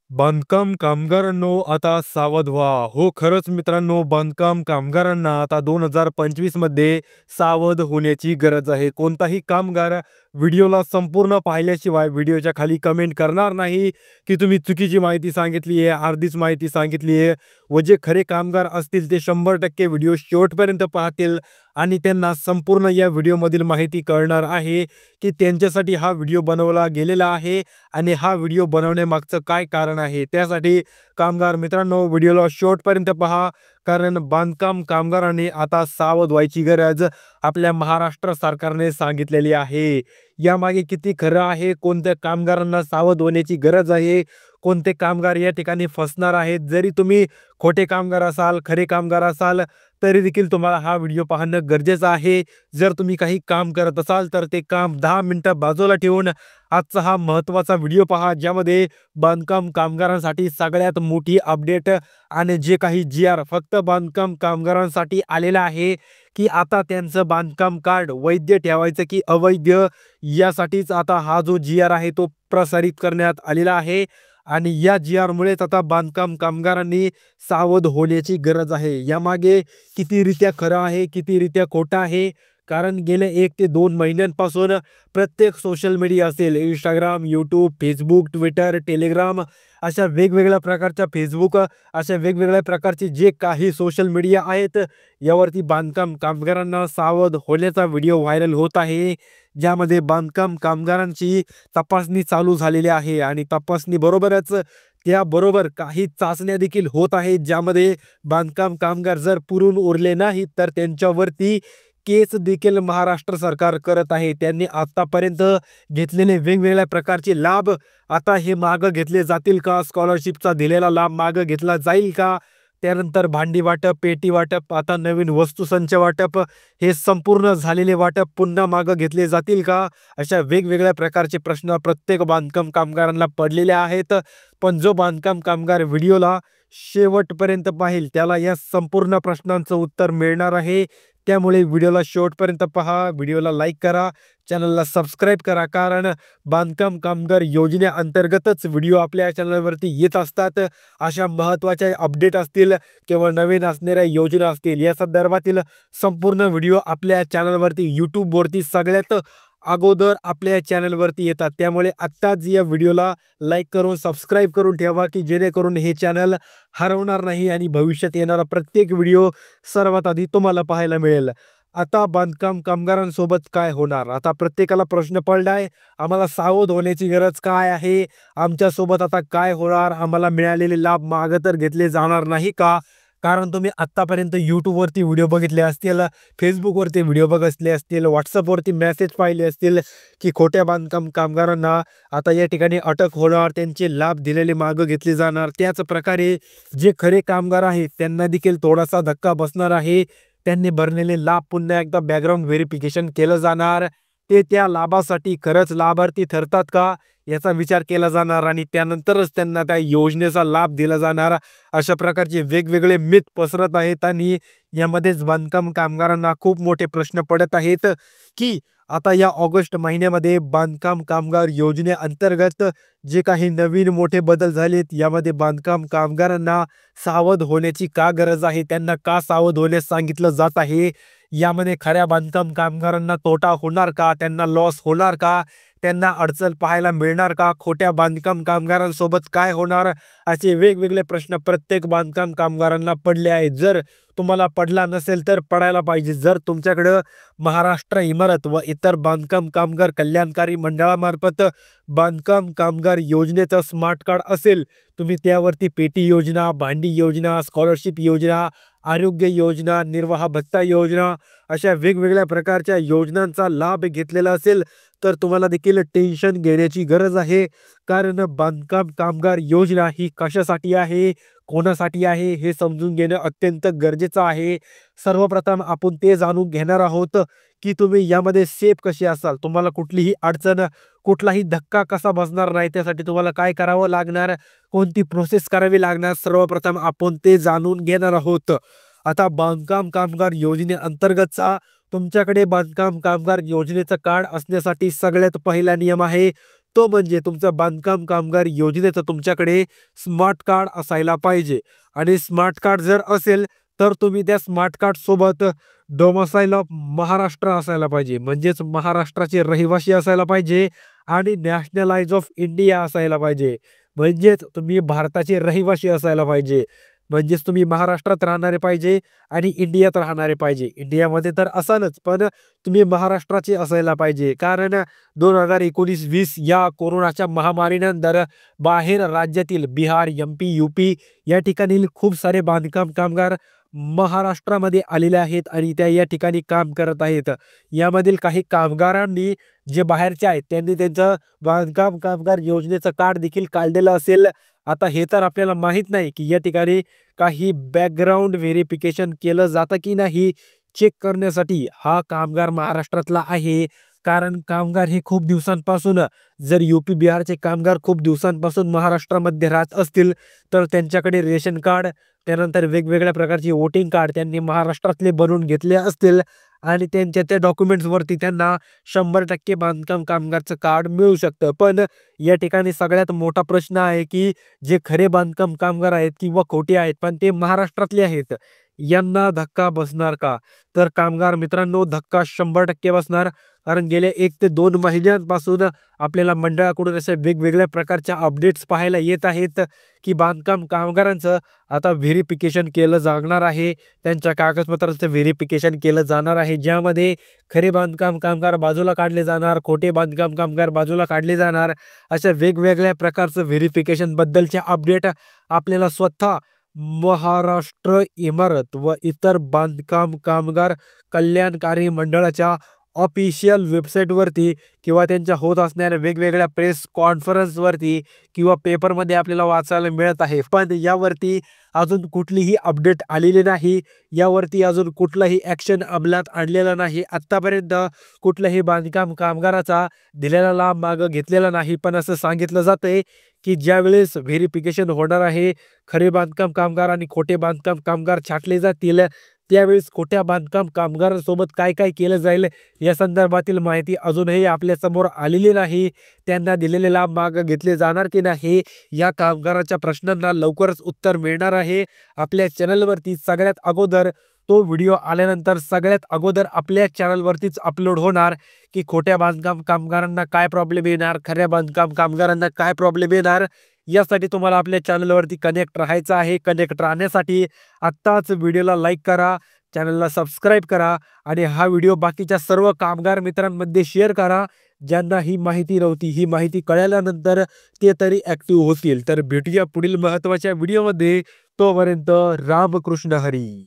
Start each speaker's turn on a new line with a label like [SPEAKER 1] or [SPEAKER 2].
[SPEAKER 1] बांधकाम कामगारांनो आता सावध व्हा. हो, खरंच मित्रांनो, बांधकाम कामगारांना आता 2025 मध्ये सावध होण्याची गरज आहे. कोणताही कामगार व्हिडिओला संपूर्ण पाहिल्याशिवाय व्हिडिओच्या खाली कमेंट करणार नाही, की तुम्ही चुकीची माहिती सांगितली आहे, अर्धीच माहिती सांगितली आहे. व जे खरे कामगार असतील ते 100% व्हिडिओ शेवटपर्यंत पाहतील आणि त्यांना संपूर्ण या व्हिडिओमधील माहिती कळणार आहे, की त्यांच्यासाठी हा व्हिडिओ बनवला गेलेला आहे आणि हा व्हिडिओ बनवण्यामागचं काय कारण आहे. त्यासाठी कामगार मित्रांनो, व्हिडिओला शेवटपर्यंत पहा, कारण बांधकाम कामगारांनी आता सावध व्हायची गरज आपल्या महाराष्ट्र सरकारने सांगितलेली आहे. यामागे किती खरं आहे, कोणत्या कामगारांना सावध होण्याची गरज आहे, कोणते कामगार या ठिकाणी फसणार आहेत. जरी तुम्ही खोटे कामगार असाल, खरे कामगार असाल, तरी देखील तुम्हाला हा व्हिडिओ पाहणं गरजेचं आहे. जर तुम्ही काही काम करत असाल तर ते काम 10 मिनिटं बाजूला ठेवून आजचा हा महत्त्वाचा व्हिडिओ पहा, ज्यामध्ये बांधकाम कामगारांसाठी सगळ्यात मोठी अपडेट आणि जे काही जी-आर फक्त बांधकाम कामगारांसाठी आलेला आहे, की आता त्यांचं बांधकाम कार्ड वैध ठेवायचं की अवैध, यासाठीच आता हा जो जी-आर आहे तो प्रसारित करण्यात आलेला आहे. आणि या जी-आरमुळेच आता बांधकाम कामगारांनी सावध होण्याची गरज आहे. यामागे कितीरित्या खरं आहे, कितीरित्या खोटं आहे, कारण गेल्या 1 ते 2 महिन्यांपासून प्रत्येक सोशल मीडिया असेल, Instagram, YouTube, Facebook, Twitter, Telegram, अशा वेगवेगळ्या प्रकारच्या अशा वेगवेगळ्या प्रकारचे जे काही सोशल मीडिया आहेत, यावरती बांधकाम कामगारांना सावध होण्याचा व्हिडिओ व्हायरल होत आहे. ज्यामध्ये बांधकाम कामगारांची तपासणी चालू झालेली आहे आणि तपासणी बरोबरच त्याबरोबर काही चाचण्या देखील होत आहेत, ज्यामध्ये बांधकाम कामगार जर पुरून उरले नाहीत तर त्यांच्यावरती केस देखील महाराष्ट्र सरकार करत आहे. त्यांनी आतापर्यंत घेतलेले वेगवेगळ्या प्रकारचे लाभ आता हे मागं घेतले जातील का? स्कॉलरशिपचा दिलेला लाभ मागं घेतला जाईल का? त्यानंतर भांडी वाटप, पेटी वाटप, आता नवीन वस्तुसंच वाटप, हे संपूर्ण झालेले वाटप पुन्हा मागं घेतले जातील का? अशा वेगवेगळ्या प्रकारचे प्रश्न प्रत्येक बांधकाम कामगारांना पडलेले आहेत. पण जो बांधकाम कामगार व्हिडिओला शेवटपर्यंत पाहिल त्याला या संपूर्ण प्रश्नांचं उत्तर मिळणार आहे. त्यामुळे व्हिडिओला शेवटपर्यंत पहा, व्हिडिओला लाईक करा, चॅनलला सबस्क्राईब करा, कारण बांधकाम कामगार योजनेअंतर्गतच व्हिडिओ आपल्या चॅनलवरती येत असतात. अशा महत्त्वाच्या अपडेट असतील किंवा नवीन असणाऱ्या योजना असतील, या संदर्भातील संपूर्ण व्हिडिओ आपल्या चॅनलवरती यूट्यूबवरती सगळ्यात अगोदर आपल्या चॅनलवरती येतात. त्यामुळे आत्ताच या व्हिडिओला लाईक करून सबस्क्राईब करून ठेवा, की जेणेकरून हे चॅनल हरवणार नाही आणि भविष्यात येणारा प्रत्येक व्हिडिओ सर्वात आधी तुम्हाला पाहायला मिळेल. आता बांधकाम कामगारांसोबत काय होणार? आता प्रत्येकाला प्रश्न पडलाय, आम्हाला सावध होण्याची गरज काय आहे? आमच्यासोबत आता काय होणार? आम्हाला मिळालेले लाभ मागे तर घेतले जाणार नाही का? कारण तुम्ही आत्तापर्यंत यूट्यूबवरती व्हिडिओ बघितले असतील, फेसबुकवरती व्हिडिओ बघितले असतील, व्हॉट्सअपवरती मेसेज पाहिले असतील, की खोट्या बांधकाम कामगारांना आता या ठिकाणी अटक होणार, त्यांचे लाभ दिलेले मागं घेतले जाणार. त्याच प्रकारे जे खरे कामगार आहेत त्यांना देखील थोडासा धक्का बसणार आहे. त्यांनी भरलेले लाभ पुन्हा एकदा बॅकग्राऊंड व्हेरिफिकेशन केलं जाणार. ते त्या लाभासाठी खरंच लाभार्थी ठरतात का, याचा विचार केला जाणार आणि त्यानंतरच त्यांना त्या योजनेचा लाभ दिला जाणार. अशा प्रकारचे वेगवेगळे मिथ पसरत आहेत आणि यामध्येच बांधकाम कामगारांना खूप मोठे प्रश्न पडत आहेत, की आता या ऑगस्ट महिन्यामध्ये बांधकाम कामगार योजनेअंतर्गत जे काही नवीन मोठे बदल झालेत, यामध्ये बांधकाम कामगारांना सावध होण्याची का गरज आहे? त्यांना का सावध होण्यास सांगितलं जात आहे? यामध्ये खऱ्या बांधकाम कामगारांना तोटा होणार का? त्यांना लॉस होणार का? त्यांना अडचण पाहायला मिळणार का? खोट्या बांधकाम कामगारांसोबत काय होणार? असे वेगवेगळे प्रश्न प्रत्येक बांधकाम कामगारांना पडले आहेत. जर तुम्हाला पडला नसेल तर पडायला पाहिजे. जर तुमच्याकडं महाराष्ट्र इमारत व इतर बांधकाम कामगार कल्याणकारी मंडळामार्फत बांधकाम कामगार योजनेचं स्मार्ट कार्ड असेल, तुम्ही त्यावरती पेटी योजना, भांडी योजना, स्कॉलरशिप योजना, आरोग्य योजना, निर्वाह भत्ता योजना, अशा वेगवेगळ्या प्रकारच्या योजनांचा लाभ घेतलेला असेल, तर तुम्हाला देखील टेन्शन घेण्याची गरज आहे. कारण बांधकाम कामगार योजना ही कशासाठी आहे, कोणासाठी आहे, हे समजून घेणं अत्यंत गरजेचं आहे. सर्वप्रथम आपण ते जाणून घेणार आहोत, की तुम्ही यामध्ये सेफ कसे असाल, तुम्हाला कुठलीही अडचण, कुठलाही धक्का कसा बसणार नाही, त्यासाठी तुम्हाला काय करावं लागणार, कोणती प्रोसेस करावी लागणार, सर्वप्रथम आपण ते जाणून घेणार आहोत. आता बांधकाम कामगार योजनेअंतर्गतचा तुमच्याकडे बांधकाम कामगार योजनेचं कार्ड असण्यासाठी सगळ्यात पहिला नियम आहे, तो म्हणजे तुमचं बांधकाम कामगार योजनेचं तुमच्याकडे स्मार्ट कार्ड असायला पाहिजे. आणि स्मार्ट कार्ड जर असेल तर तुम्ही त्या स्मार्ट कार्ड सोबत डोमिसाईल ऑफ महाराष्ट्र असायला पाहिजे. म्हणजेच महाराष्ट्राचे रहिवासी असायला पाहिजे आणि नॅशनलाइज ऑफ इंडिया असायला पाहिजे. म्हणजेच तुम्ही भारताचे रहिवासी असायला पाहिजे. म्हणजेच तुम्ही महाराष्ट्रात राहणारे पाहिजे आणि इंडियात राहणारे पाहिजे. इंडियामध्ये तर असालच, पण तुम्ही महाराष्ट्राचे असायला पाहिजे. कारण 2019-20 या कोरोनाच्या महामारीनंतर बाहेर राज्यातील बिहार, MP, UP या ठिकाणी खूप सारे बांधकाम कामगार महाराष्ट्रामध्ये आलेले आहेत आणि त्या या ठिकाणी काम करत आहेत. यामधील काही कामगारांनी जे बाहेरचे आहेत त्यांनी त्यांचं बांधकाम कामगार योजनेचं कार्ड देखील काढलेलं असेल. आता हे तर आपल्याला माहीत नाही की या ठिकाणी काही बॅकग्राऊंड व्हेरिफिकेशन केलं जातं की नाही चेक करण्यासाठी हा कामगार महाराष्ट्रातला आहे. कारण कामगार हे खूप दिवसांपासून जर UP बिहारचे कामगार खूप दिवसांपासून महाराष्ट्रामध्ये राहत असतील तर त्यांच्याकडे रेशन कार्ड त्यानंतर वेगवेगळ्या प्रकारची वोटिंग कार्ड त्यांनी महाराष्ट्रातले बनवून घेतले असतील आणि त्यांच्या त्या डॉक्युमेंट्सवरती त्यांना 100% बांधकाम कामगारचं कार्ड मिळू शकतं. पण या ठिकाणी सगळ्यात मोठा प्रश्न आहे की जे खरे बांधकाम कामगार आहेत किंवा खोटे आहेत पण ते महाराष्ट्रातले आहेत, यांना धक्का बसणार का? तर कामगार मित्रांनो, धक्का 100% बसणार. कारण गेल्या 1 ते 2 महिन्यांपासून आपल्याला मंडळाकडून अशा वेगवेगळ्या प्रकारच्या अपडेट्स पाहायला येत आहेत की बांधकाम कामगारांचं आता व्हेरिफिकेशन केलं जाणार आहे. त्यांच्या कागदपत्रांचं व्हेरिफिकेशन केलं जाणार आहे, ज्यामध्ये खरे बांधकाम कामगार बाजूला काढले जाणार, खोटे बांधकाम कामगार बाजूला काढले जाणार. अशा वेगवेगळ्या प्रकारचं व्हेरिफिकेशन बद्दलचे अपडेट आपल्याला स्वतः महाराष्ट्र इमारत व इतर बांधकाम कामगार कल्याणकारी मंडळाच्या ऑफिशियल वेबसाईटवरती किंवा त्यांच्या होत असणाऱ्या वेगवेगळ्या प्रेस कॉन्फरन्सवरती किंवा पेपरमध्ये आपल्याला वाचायला मिळत आहे. पण यावरती अजून कुठलीही अपडेट आलेली नाही. यावरती अजून कुठलाही ॲक्शन अंमलात आणलेला नाही. आत्तापर्यंत कुठल्याही बांधकाम कामगाराचा दिलेला लाभ मागं घेतलेला नाही. पण असं सांगितलं जातंय की ज्यावेळेस व्हेरिफिकेशन होणार आहे, खरे बांधकाम कामगार आणि खोटे बांधकाम कामगार छाटले जातील, त्यावेळेस खोट्या बांधकाम कामगारांसोबत काय काय केलं जाईल या संदर्भातील माहिती अजूनही आपल्या समोर आलेली नाही. त्यांना दिलेले लाभ मागे घेतले जाणार की नाही या कामगाराच्या प्रश्नांना लवकरच उत्तर मिळणार आहे. आपल्या चॅनलवरती सगळ्यात अगोदर तो व्हिडिओ आल्यानंतर सगळ्यात अगोदर आपल्या चॅनलवरतीच अपलोड होणार की खोट्या बांधकाम कामगारांना काय प्रॉब्लेम येणार, खऱ्या बांधकाम कामगारांना काय प्रॉब्लेम येणार. यासाठी तुम्हाला आपल्या चॅनलवरती कनेक्ट राहायचं आहे. कनेक्ट राहण्यासाठी आत्ताच व्हिडिओला लाईक करा, चॅनलला सबस्क्राईब करा आणि हा व्हिडिओ बाकीच्या सर्व कामगार मित्रांमध्ये शेअर करा, ज्यांना ही माहिती नव्हती. ही माहिती कळल्यानंतर ते तरी ॲक्टिव्ह होतील. तर भेटूया पुढील महत्त्वाच्या व्हिडिओमध्ये. तोपर्यंत रामकृष्ण हरी.